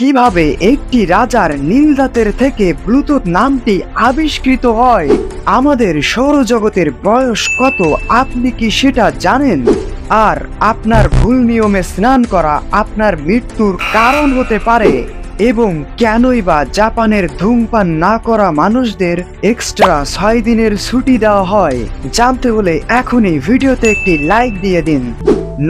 কিভাবে একটি রাজার নীল দাঁতের থেকে ব্লুটুথ নামটি আবিষ্কৃত হয়, আমাদের সৌরজগতের বয়স কত আপনি কি সেটা জানেন? আর আপনার ভুল নিয়মে স্নান করা আপনার মৃত্যুর কারণ হতে পারে, এবং কেনই বা জাপানের ধূমপান না করা মানুষদের এক্সট্রা 6 দিনের ছুটি দেওয়া হয়, জানতে হলে এখনই ভিডিওতে একটি লাইক দিয়ে দিন।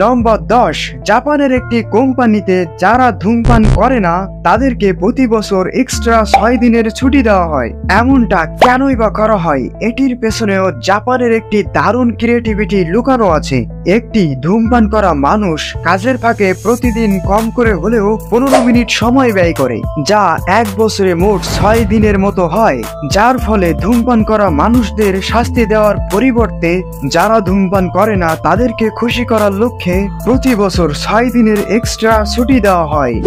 নম্বর 10, জাপানের একটি কোম্পানিতে যারা ধূমপান করে না তাদেরকে প্রতি বছর এক্সট্রা 6 দিনের ছুটি দেওয়া হয়। এমনটা কেনই বা করা হয়, এটির পেছনেও জাপানের একটি দারুণ ক্রিয়েটিভিটি লুকানো আছে। একটি ধূমপান করা মানুষ কাজের ফাঁকে প্রতিদিন কম করে হলেও 15 মিনিট সময় ব্যয় করে, যা এক বছরে মোট 6 দিনের মতো হয়, যার ফলে ধূমপান করা মানুষদের শাস্তি দেওয়ার পরিবর্তে যারা ধূমপান করে না তাদেরকে খুশি করার লক্ষ্যে প্রতি বছর 6 দিনের এক্সট্রা ছুটি দেওয়া হয়।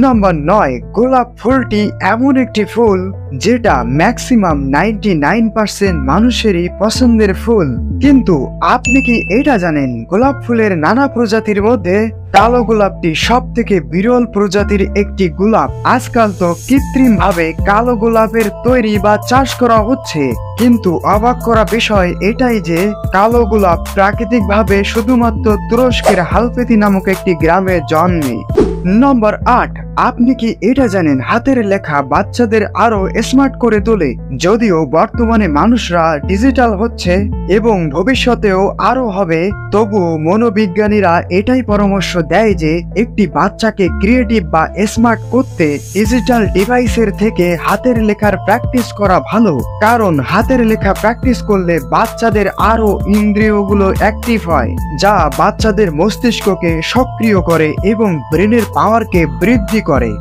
নম্বর 9, গোলাপ ফুলটি এমন একটি ফুল যেটা ম্যাক্সিমাম 99% মানুষেরই পছন্দের ফুল। কিন্তু আপনি কি এটা জানেন, গোলাপ ফুলের নানা প্রজাতির মধ্যে কালো গোলাপটি সব থেকে বিরল প্রজাতির একটি গোলাপ। আজকাল তো কৃত্রিম ভাবে কালো গোলাপের তৈরি বা চাষ করা হচ্ছে, কিন্তু অবাক করা বিষয় এটাই যে কালো গোলাপ প্রাকৃতিক ভাবে শুধুমাত্র তুরস্কের হালপেতি নামক একটি গ্রামে জন্মে। নম্বর 8, আপনি কি এটা জানেন হাতের লেখা বাচ্চাদের আরো স্মার্ট করে তোলে? যদিও বর্তমানে মানুষরা ডিজিটাল হচ্ছে এবং ভবিষ্যতেও আরো হবে, তবুও মনোবিজ্ঞানীরা এটাই পরামর্শ দেয় যে একটি বাচ্চাকে ক্রিয়েটিভ বা স্মার্ট করতে ডিজিটাল ডিভাইসের থেকে হাতের লেখার প্র্যাকটিস করা ভালো, কারণ হাতের লেখা প্র্যাকটিস করলে বাচ্চাদের আরো ইন্দ্রিয়গুলো অ্যাক্টিভ হয়, যা বাচ্চাদের মস্তিষ্ককে সক্রিয় করে এবং ব্রেনের পাওয়ারকে বৃদ্ধি করে।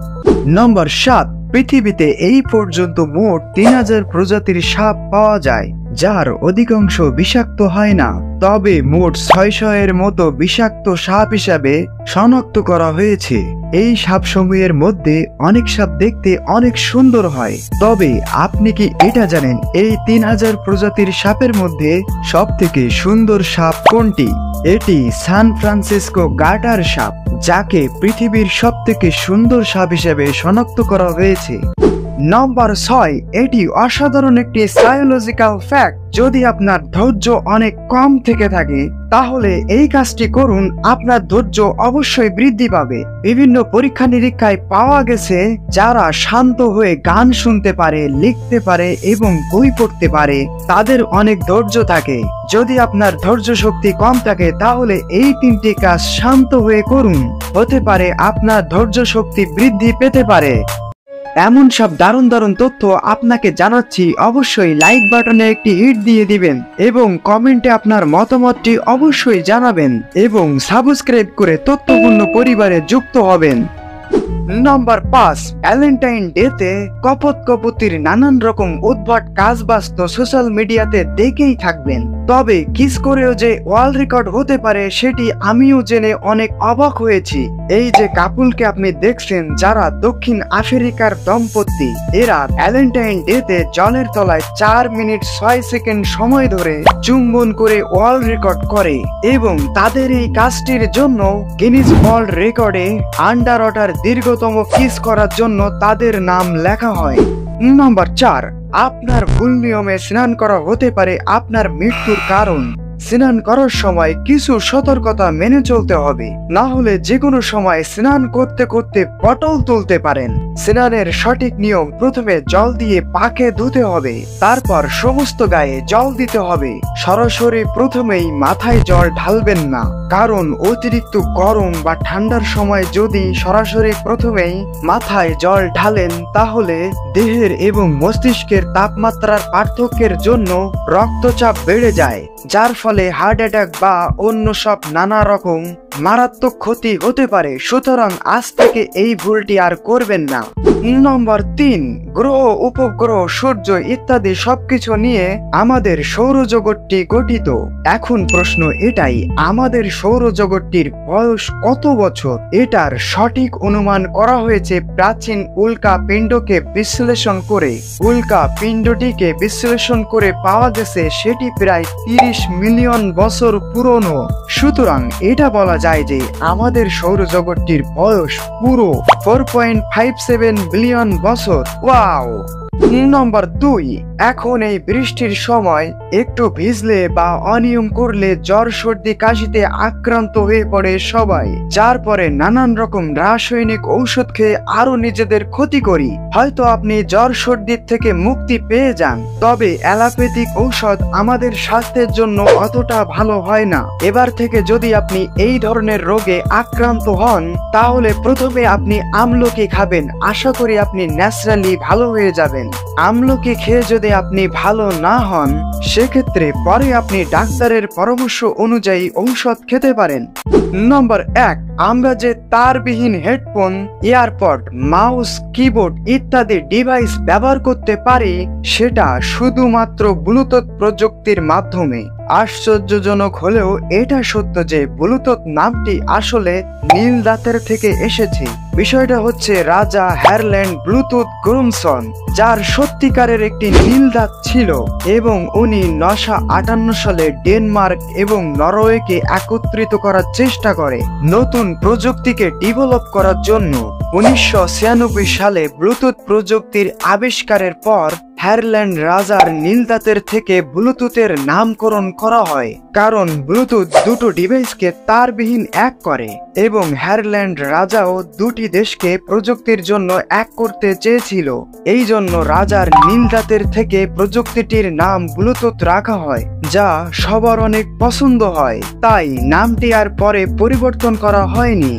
নম্বর 7, পৃথিবীতে এই পর্যন্ত মোট 3000 প্রজাতির সাপ পাওয়া যায়, যার অধিকাংশ বিষাক্ত হয় না, তবে মোট 600 এর মতো বিষাক্ত সাপ হিসাবে শনাক্ত করা হয়েছে। এই সাপসমূহের মধ্যে অনেক সাপ দেখতে অনেক সুন্দর হয়, তবে আপনি কি এটা জানেন এই 3000 প্রজাতির সাপের মধ্যে সব থেকে সুন্দর সাপ কোনটি? এটি সান ফ্রান্সিসকো গার্টার সাপ, যাকে পৃথিবীর সব থেকে সুন্দর সাপ হিসেবে শনাক্ত করা হয়েছে। নম্বর 6, এটি অসাধারণ একটি সায়োলজিক্যাল ফ্যাক্ট। যদি আপনার ধৈর্য অনেক কম থেকে থাকে তাহলে এই কাজটি করুন, আপনার ধৈর্য অবশ্যই বৃদ্ধি পাবে। বিভিন্ন পরীক্ষা নিরীক্ষায় পাওয়া গেছে যারা শান্ত হয়ে গান শুনতে পারে, লিখতে পারে এবং বই পড়তে পারে তাদের অনেক ধৈর্য থাকে। যদি আপনার ধৈর্য শক্তি কম থাকে তাহলে এই 3টি কাজ শান্ত হয়ে করুন, হতে পারে আপনার ধৈর্য শক্তি বৃদ্ধি পেতে পারে। এমন সব দারুণ দারুণ তথ্য আপনাকে জানাচ্ছি, অবশ্যই লাইক বাটনে একটি হিট দিয়ে দিবেন এবং কমেন্টে আপনার মতামতটি অবশ্যই জানাবেন এবং সাবস্ক্রাইব করে তথ্যপূর্ণ পরিবারে যুক্ত হবেন। নম্বর 5, ভ্যালেন্টাইন ডেতে কপোতির নানান রকম উদ্ভট কাজবাজ তো সোশ্যাল মিডিয়াতে দেখেই থাকবেন, তবে কিস করেও যে ওয়ার্ল্ড রেকর্ড হতে পারে সেটি আমিও জেনে অনেক অবাক হয়েছি। এই যে কাপুলকে আপনি দেখছেন যারা দক্ষিণ আফ্রিকার দম্পতি, এরা ভ্যালেন্টাইন ডেতে জলের তলায় 4 মিনিট 6 সেকেন্ড সময় ধরে চুম্বন করে ওয়ার্ল্ড রেকর্ড করে এবং তাদের এই কাজটির জন্য গিনিস ওয়ার্ল্ড রেকর্ডে আন্ডার ওয়াটার দীর্ঘতম কিস করার জন্য তাদের নাম লেখা হয়। নম্বর 4, আপনার ভুল নিয়মে স্নান করা হতে পারে আপনার মৃত্যুর কারণ। স্নান করার সময় কিছু সতর্কতা মেনে চলতে হবে, না হলে যে কোনো সময় স্নান করতে করতে পটল তুলতে পারেন। স্নানের সঠিক নিয়ম: প্রথমে জল দিয়ে পাকে ধুতে হবে, তারপর সমস্ত গায়ে জল দিতে হবে। সরাসরি প্রথমেই মাথায় জল ঢালবেন না, কারণ অতিরিক্ত গরম বা ঠান্ডার সময় যদি সরাসরি প্রথমেই মাথায় জল ঢালেন তাহলে দেহের এবং মস্তিষ্কের তাপমাত্রার পার্থক্যের জন্য রক্তচাপ বেড়ে যায়, যার ফলে হার্ট অ্যাটাক বা অন্য সব নানা রকম মারাত্মক ক্ষতি হতে পারে। সুতরাং আজ থেকে এই ভুলটি আর করবেন না। নম্বর 3, গ্রহ, উপগ্রহ, সূর্য ইত্যাদি সবকিছু নিয়ে আমাদের সৌরজগৎটি গঠিত। এখন প্রশ্ন এটাই, আমাদের সৌরজগৎটির বয়স কত বছর? এটার সঠিক অনুমান করা হয়েছে প্রাচীন উল্কা পিণ্ডকে বিশ্লেষণ করে। উল্কা পিণ্ডটিকে বিশ্লেষণ করে পাওয়া গেছে সেটি প্রায় 30 মিলিয়ন বিলিয়ন বছর পুরনো। সুতরাং এটা বলা যায় যে আমাদের সৌরজগৎটির বয়স পুরো 4.57 বিলিয়ন বছর। ওয়াও। নম্বর 2, এখন এই বৃষ্টির সময় একটু ভিজলে বা অনিয়ম করলে জ্বর সর্দি কাশিতে আক্রান্ত হয়ে পড়ে সবাই, যার পরে নানান রকম রাসায়নিক ঔষধ খেয়ে আরো নিজেদের ক্ষতি করি। হয়তো আপনি জ্বর সর্দির থেকে মুক্তি পেয়ে যান, তবে অ্যালোপ্যাথিক ঔষধ আমাদের স্বাস্থ্যের জন্য অতটা ভালো হয় না। এবার থেকে যদি আপনি এই ধরনের রোগে আক্রান্ত হন, তাহলে প্রথমে আপনি আমলকি খাবেন। আশা করি আপনি ন্যাচারালি ভালো হয়ে যাবেন। আমলকি খেয়ে যদি আপনি ভালো না হন, সেক্ষেত্রে পরে আপনি ডাক্তারের পরামর্শ অনুযায়ী ঔষধ খেতে পারেন। নম্বর 1, আমরা যে তারবিহীন হেডফোন, এয়ারপড, মাউস, কিবোর্ড ইত্যাদি ডিভাইস ব্যবহার করতে পারি, সেটা শুধুমাত্র ব্লুটুথ প্রযুক্তির মাধ্যমে। আশ্চর্যজনক হলেও এটা সত্য যে ব্লুটুথ নামটি আসলে নীল দাঁতের থেকে এসেছে। বিষয়টা হচ্ছে রাজা হ্যারল্যান্ড ব্লুটুথ গুরুমসন, যার সত্যিকারের একটি নীল দাঁত ছিল এবং উনি 958 সালে ডেনমার্ক এবং নরওয়েকে একত্রিত করার চেষ্টা করে নতুন প্রযুক্তিকে ডেভেলপ করার জন্য। 1996 সালে ব্লুটুথ প্রযুক্তির আবিষ্কারের পর হ্যারল্যান্ড রাজার নীল দাঁতের থেকে ব্লুটুথের নামকরণ করা হয়, কারণ ব্লুটুথ দুটো ডিভাইসকে তারবিহীন এক করে এবং হ্যারল্যান্ড রাজাও দুটি দেশকে প্রযুক্তির জন্য এক করতে চেয়েছিল। এই জন্য রাজার নীল দাঁতের থেকে প্রযুক্তিটির নাম ব্লুটুথ রাখা হয়, যা সবার অনেক পছন্দ হয়। তাই নামটি আর পরে পরিবর্তন করা হয়নি।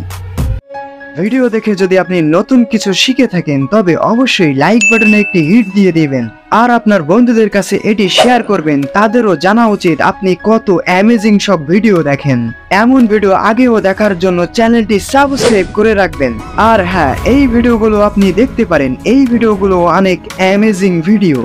ভিডিও দেখে যদি আপনি নতুন কিছু শিখে থাকেন, তবে অবশ্যই লাইক বাটনে একটি হিট দিয়ে দিবেন আর আপনার বন্ধুদের কাছে এটি শেয়ার করবেন। তাদেরও জানা উচিত আপনি কত অ্যামেজিং সব ভিডিও দেখেন। এমন ভিডিও আগেও দেখার জন্য চ্যানেলটি সাবস্ক্রাইব করে রাখবেন। আর হ্যাঁ, এই ভিডিওগুলো আপনি দেখতে পারেন। এই ভিডিওগুলো অনেক অ্যামেজিং ভিডিও।